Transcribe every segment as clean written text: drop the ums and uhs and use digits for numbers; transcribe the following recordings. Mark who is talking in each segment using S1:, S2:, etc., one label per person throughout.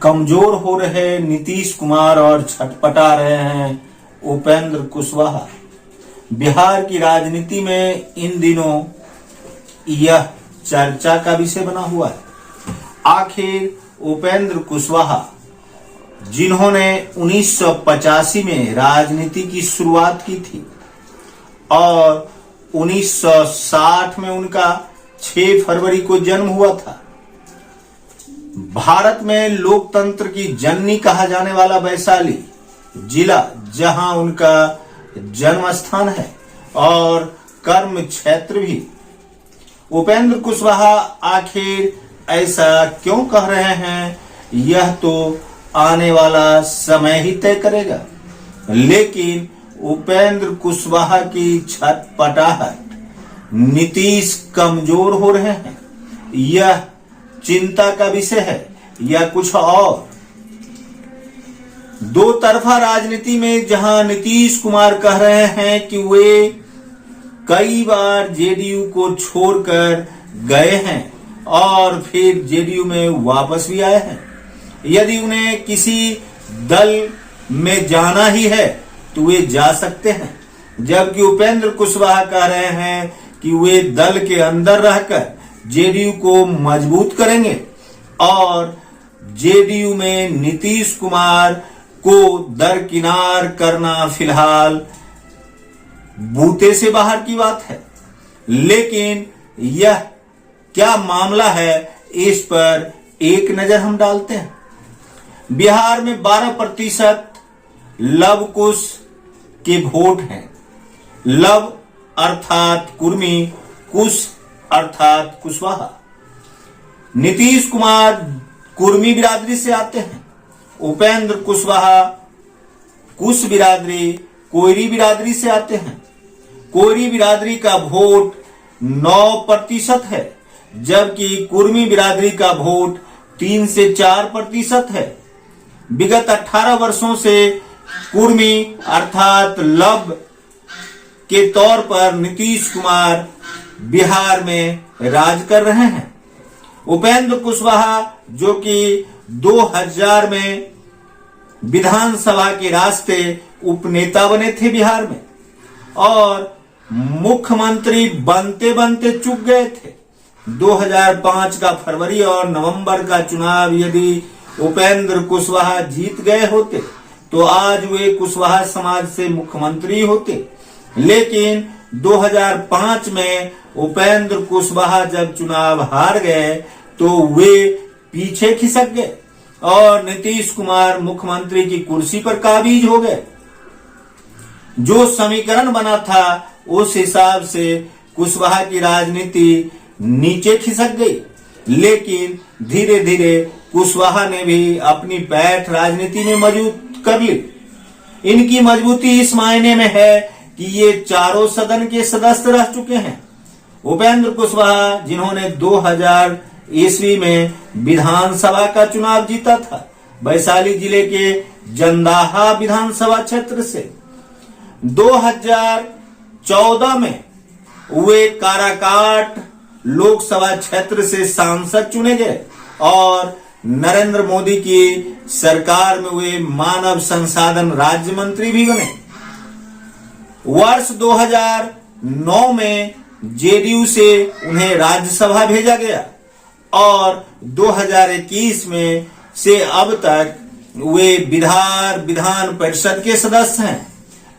S1: कमजोर हो रहे नीतीश कुमार और छटपटा रहे हैं उपेंद्र कुशवाहा। बिहार की राजनीति में इन दिनों यह चर्चा का विषय बना हुआ है। आखिर उपेंद्र कुशवाहा, जिन्होंने 1985 में राजनीति की शुरुआत की थी और 1960 में उनका 6 फरवरी को जन्म हुआ था, भारत में लोकतंत्र की जननी कहा जाने वाला वैशाली जिला, जहां उनका जन्म स्थान है और कर्म क्षेत्र भी। उपेंद्र कुशवाहा आखिर ऐसा क्यों कह रहे हैं, यह तो आने वाला समय ही तय करेगा। लेकिन उपेंद्र कुशवाहा की छटपटाहट, नीतीश कमजोर हो रहे हैं, यह चिंता का विषय है या कुछ और? दो तरफा राजनीति में जहां नीतीश कुमार कह रहे हैं कि वे कई बार जेडीयू को छोड़कर गए हैं और फिर जेडीयू में वापस भी आए हैं, यदि उन्हें किसी दल में जाना ही है तो वे जा सकते हैं, जबकि उपेंद्र कुशवाहा कह रहे हैं कि वे दल के अंदर रहकर जेडीयू को मजबूत करेंगे और जेडीयू में नीतीश कुमार को दरकिनार करना फिलहाल बूते से बाहर की बात है। लेकिन यह क्या मामला है, इस पर एक नजर हम डालते हैं। बिहार में 12% लव कुश के वोट हैं। लव अर्थात कुर्मी, कुश अर्थात कुशवाहा। नीतीश कुमार कुर्मी बिरादरी से आते हैं, उपेंद्र कुशवाहा कुश बिरादरी, कोयरी बिरादरी से आते हैं। कोयरी बिरादरी का वोट 9% है, जबकि कुर्मी बिरादरी का वोट 3 से 4% है। विगत 18 वर्षों से कुर्मी अर्थात लव के तौर पर नीतीश कुमार बिहार में राज कर रहे हैं। उपेंद्र कुशवाहा, जो कि 2000 में विधानसभा के रास्ते उपनेता बने थे बिहार में और मुख्यमंत्री बनते बनते चूक गए थे। 2005 का फरवरी और नवंबर का चुनाव यदि उपेंद्र कुशवाहा जीत गए होते तो आज वे कुशवाहा समाज से मुख्यमंत्री होते। लेकिन 2005 में उपेंद्र कुशवाहा जब चुनाव हार गए तो वे पीछे खिसक गए और नीतीश कुमार मुख्यमंत्री की कुर्सी पर काबिज हो गए। जो समीकरण बना था उस हिसाब से कुशवाहा की राजनीति नीचे खिसक गई। लेकिन धीरे धीरे कुशवाहा ने भी अपनी पैठ राजनीति में मजबूत कर ली। इनकी मजबूती इस मायने में है कि ये चारों सदन के सदस्य रह चुके हैं। उपेंद्र कुशवाहा, जिन्होंने 2000 ईस्वी में विधानसभा का चुनाव जीता था वैशाली जिले के जंदाहा विधानसभा क्षेत्र से, 2014 में वे काराकाट लोकसभा क्षेत्र से सांसद चुने गए और नरेंद्र मोदी की सरकार में वे मानव संसाधन राज्य मंत्री भी बने। वर्ष 2009 में जेडीयू से उन्हें राज्यसभा भेजा गया और 2021 में से अब तक वे विधान परिषद के सदस्य हैं।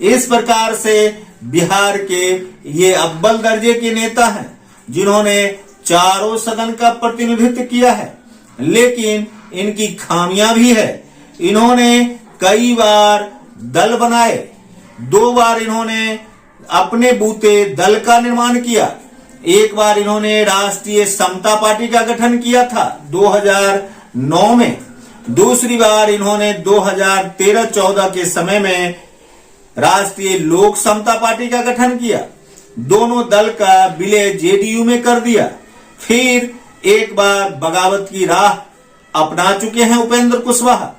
S1: इस प्रकार से बिहार के ये अव्वल दर्जे के नेता हैं, जिन्होंने चारों सदन का प्रतिनिधित्व किया है। लेकिन इनकी खामियां भी है। इन्होंने कई बार दल बनाए, 2 बार इन्होंने अपने बूते दल का निर्माण किया। एक बार इन्होंने राष्ट्रीय समता पार्टी का गठन किया था 2009 में, दूसरी बार इन्होंने 2013-14 के समय में राष्ट्रीय लोक समता पार्टी का गठन किया। दोनों दल का विलय जेडीयू में कर दिया। फिर एक बार बगावत की राह अपना चुके हैं उपेंद्र कुशवाहा।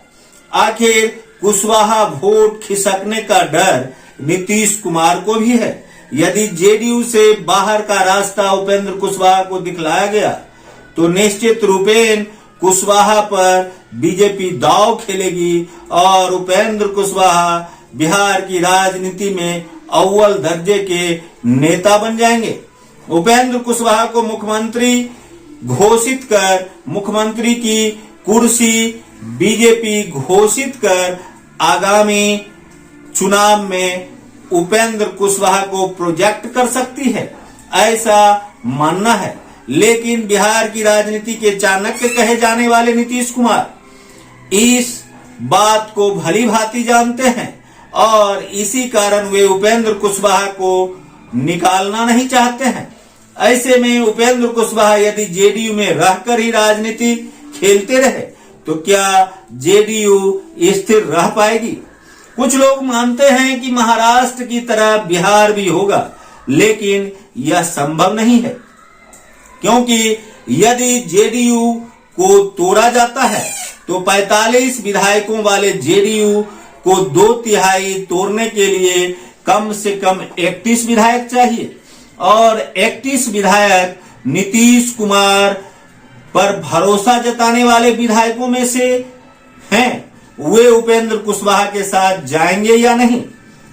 S1: आखिर कुशवाहा वोट खिसकने का डर नीतीश कुमार को भी है। यदि जेडीयू से बाहर का रास्ता उपेंद्र कुशवाहा को दिखलाया गया तो निश्चित रूपेण कुशवाहा पर बीजेपी दांव खेलेगी और उपेंद्र कुशवाहा बिहार की राजनीति में अव्वल दर्जे के नेता बन जाएंगे। उपेंद्र कुशवाहा को मुख्यमंत्री घोषित कर मुख्यमंत्री की कुर्सी बीजेपी घोषित कर आगामी चुनाव में उपेंद्र कुशवाहा को प्रोजेक्ट कर सकती है, ऐसा मानना है। लेकिन बिहार की राजनीति के चाणक्य कहे जाने वाले नीतीश कुमार इस बात को भली भांति जानते हैं और इसी कारण वे उपेंद्र कुशवाहा को निकालना नहीं चाहते हैं। ऐसे में उपेंद्र कुशवाहा यदि जेडीयू में रहकर ही राजनीति खेलते रहे तो क्या जेडीयू स्थिर रह पाएगी? कुछ लोग मानते हैं कि महाराष्ट्र की तरह बिहार भी होगा, लेकिन यह संभव नहीं है, क्योंकि यदि जेडीयू को तोड़ा जाता है तो 45 विधायकों वाले जेडीयू को 2/3 तोड़ने के लिए कम से कम 31 विधायक चाहिए और 31 विधायक नीतीश कुमार पर भरोसा जताने वाले विधायकों में से हैं। वे उपेंद्र कुशवाहा के साथ जाएंगे या नहीं?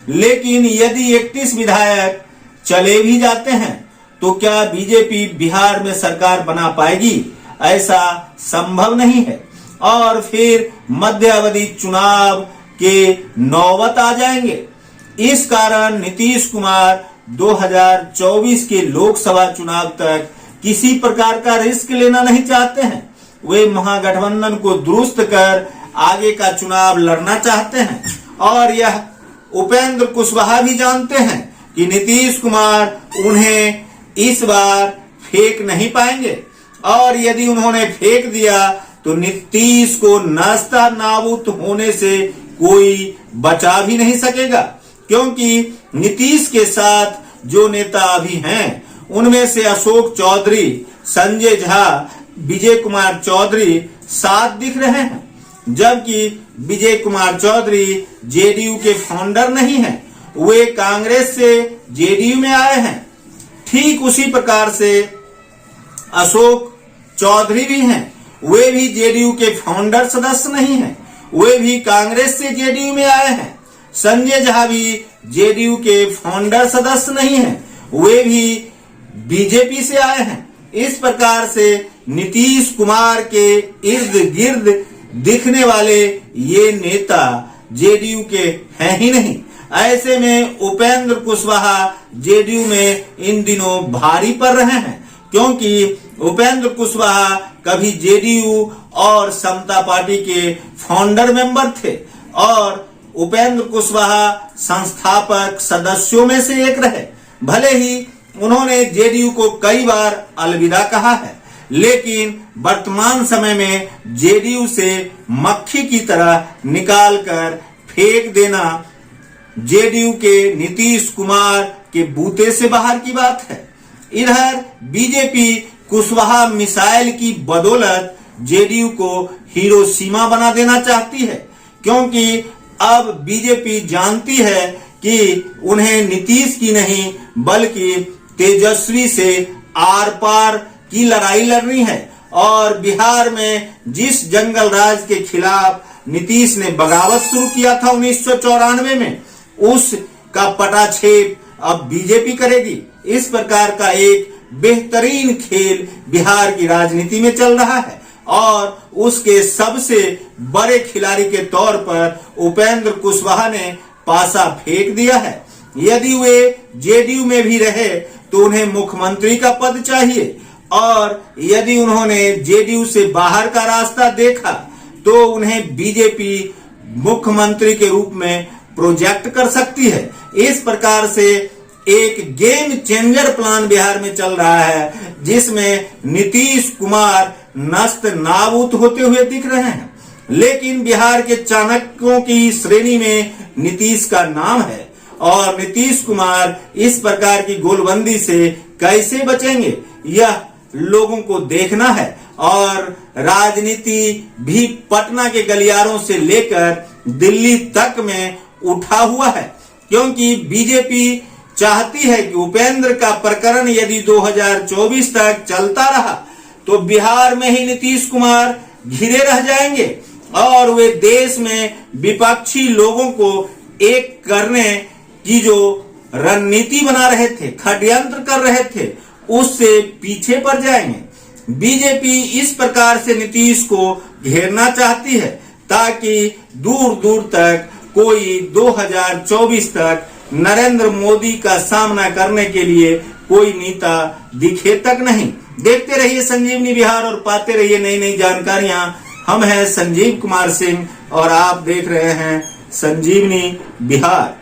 S1: लेकिन यदि 31 विधायक चले भी जाते हैं तो क्या बीजेपी बिहार में सरकार बना पाएगी? ऐसा संभव नहीं है और फिर मध्यावधि चुनाव के नौबत आ जाएंगे। इस कारण नीतीश कुमार 2024 के लोकसभा चुनाव तक किसी प्रकार का रिस्क लेना नहीं चाहते हैं। वे महागठबंधन को दुरुस्त कर आगे का चुनाव लड़ना चाहते हैं और यह उपेंद्र कुशवाहा भी जानते हैं कि नीतीश कुमार उन्हें इस बार फेंक नहीं पाएंगे और यदि उन्होंने फेंक दिया तो नीतीश को नास्ता नाबूद होने से कोई बचा भी नहीं सकेगा, क्योंकि नीतीश के साथ जो नेता अभी हैं उनमें से अशोक चौधरी, संजय झा, विजय कुमार चौधरी साथ दिख रहे हैं, जबकि विजय कुमार चौधरी जेडीयू के फाउंडर नहीं हैं, वे कांग्रेस से जेडीयू में आए हैं। ठीक उसी प्रकार से अशोक चौधरी भी हैं, वे भी जेडीयू के फाउंडर सदस्य नहीं हैं, वे भी कांग्रेस से जेडीयू में आए हैं। संजय झा भी जेडीयू के फाउंडर सदस्य नहीं हैं, वे भी बीजेपी से आए हैं। इस प्रकार से नीतीश कुमार के इर्द गिर्द दिखने वाले ये नेता जेडीयू के हैं ही नहीं। ऐसे में उपेंद्र कुशवाहा जेडीयू में इन दिनों भारी पड़ रहे हैं, क्योंकि उपेंद्र कुशवाहा कभी जेडीयू और समता पार्टी के फाउंडर मेंबर थे और उपेंद्र कुशवाहा संस्थापक सदस्यों में से एक रहे। भले ही उन्होंने जेडीयू को कई बार अलविदा कहा है, लेकिन वर्तमान समय में जेडीयू से मक्खी की तरह निकालकर फेंक देना जेडीयू के नीतीश कुमार के बूते से बाहर की बात है। इधर बीजेपी कुशवाहा मिसाइल की बदौलत जेडीयू को हिरोशिमा बना देना चाहती है, क्योंकि अब बीजेपी जानती है कि उन्हें नीतीश की नहीं बल्कि तेजस्वी से आर पार की लड़ाई लड़नी है और बिहार में जिस जंगल राज के खिलाफ नीतीश ने बगावत शुरू किया था 1994 में, उसका पटाक्षेप अब बीजेपी करेगी। इस प्रकार का एक बेहतरीन खेल बिहार की राजनीति में चल रहा है और उसके सबसे बड़े खिलाड़ी के तौर पर उपेंद्र कुशवाहा ने पासा फेंक दिया है। यदि वे जेडीयू में भी रहे तो उन्हें मुख्यमंत्री का पद चाहिए और यदि उन्होंने जेडीयू से बाहर का रास्ता देखा तो उन्हें बीजेपी मुख्यमंत्री के रूप में प्रोजेक्ट कर सकती है। इस प्रकार से एक गेम चेंजर प्लान बिहार में चल रहा है, जिसमें नीतीश कुमार नस्त नाबूद होते हुए दिख रहे हैं। लेकिन बिहार के चाणक्यों की श्रेणी में नीतीश का नाम है और नीतीश कुमार इस प्रकार की गोलबंदी से कैसे बचेंगे, यह लोगों को देखना है। और राजनीति भी पटना के गलियारों से लेकर दिल्ली तक में उठा हुआ है, क्योंकि बीजेपी चाहती है कि उपेंद्र का प्रकरण यदि 2024 तक चलता रहा तो बिहार में ही नीतीश कुमार घिरे रह जाएंगे और वे देश में विपक्षी लोगों को एक करने की जो रणनीति बना रहे थे, षड्यंत्र कर रहे थे, उससे पीछे पड़ जाएंगे। बीजेपी इस प्रकार से नीतीश को घेरना चाहती है ताकि दूर दूर तक कोई 2024 तक नरेंद्र मोदी का सामना करने के लिए कोई नेता दिखे तक नहीं। देखते रहिए संजीवनी बिहार और पाते रहिए नई नई जानकारियां। हम हैं संजीव कुमार सिंह और आप देख रहे हैं संजीवनी बिहार।